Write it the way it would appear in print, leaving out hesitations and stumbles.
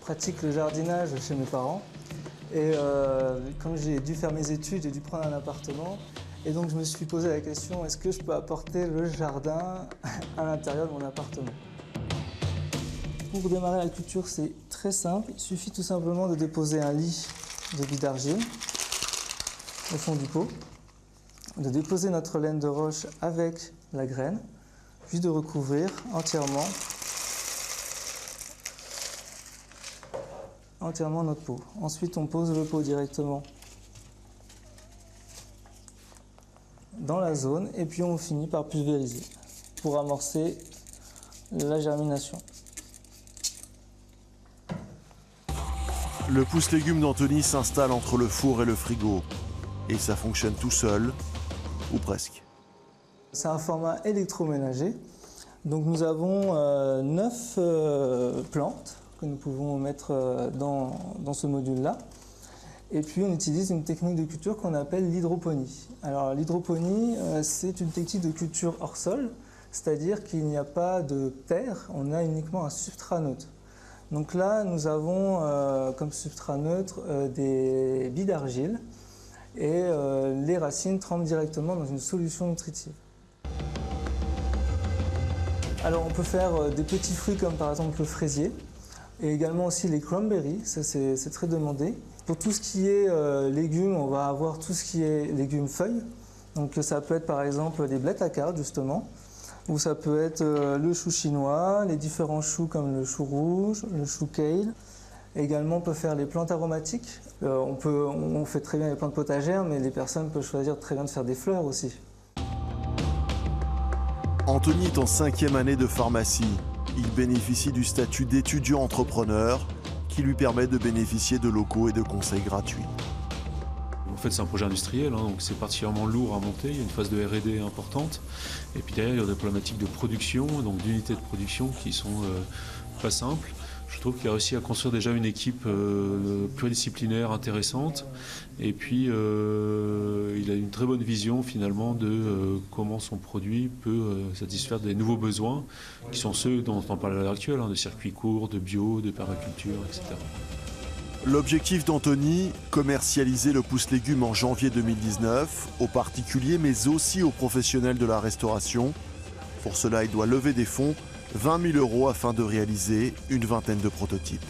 pratique le jardinage chez mes parents. Et quand j'ai dû faire mes études, j'ai dû prendre un appartement. Et donc je me suis posé la question, est-ce que je peux apporter le jardin à l'intérieur de mon appartement? Pour démarrer la culture, c'est très simple. Il suffit tout simplement de déposer un lit de billes d'argile au fond du pot, de déposer notre laine de roche avec la graine, puis de recouvrir entièrement notre pot. Ensuite, on pose le pot directement dans la zone et puis on finit par pulvériser pour amorcer la germination. Le pousse-légumes d'Anthony s'installe entre le four et le frigo. Et ça fonctionne tout seul, ou presque. C'est un format électroménager. Donc nous avons 9 plantes que nous pouvons mettre dans ce module-là. Et puis on utilise une technique de culture qu'on appelle l'hydroponie. Alors l'hydroponie, c'est une technique de culture hors sol, c'est-à-dire qu'il n'y a pas de terre, on a uniquement un substrat neutre. Donc là, nous avons comme substrat neutre des billes d'argile et les racines trempent directement dans une solution nutritive. Alors on peut faire des petits fruits comme par exemple le fraisier et également aussi les cranberries, ça c'est très demandé. Pour tout ce qui est légumes, on va avoir tout ce qui est légumes feuilles. Donc ça peut être par exemple des blettes à cartes justement, ou ça peut être le chou chinois, les différents choux comme le chou rouge, le chou kale. Également, on peut faire les plantes aromatiques. On fait très bien les plantes potagères, mais les personnes peuvent choisir très bien de faire des fleurs aussi. Anthony est en 5e année de pharmacie. Il bénéficie du statut d'étudiant entrepreneur qui lui permet de bénéficier de locaux et de conseils gratuits. En fait, c'est un projet industriel, donc c'est particulièrement lourd à monter. Il y a une phase de R&D importante. Et puis derrière, il y a des problématiques de production, donc d'unités de production qui sont pas simples. Je trouve qu'il a réussi à construire déjà une équipe pluridisciplinaire intéressante. Et puis, il a une très bonne vision finalement de comment son produit peut satisfaire des nouveaux besoins, qui sont ceux dont on parle à l'heure actuelle, de circuits courts, de bio, de permaculture, etc. L'objectif d'Anthony, commercialiser le pousse-légumes en janvier 2019, aux particuliers mais aussi aux professionnels de la restauration. Pour cela, il doit lever des fonds, 20 000 € afin de réaliser une vingtaine de prototypes.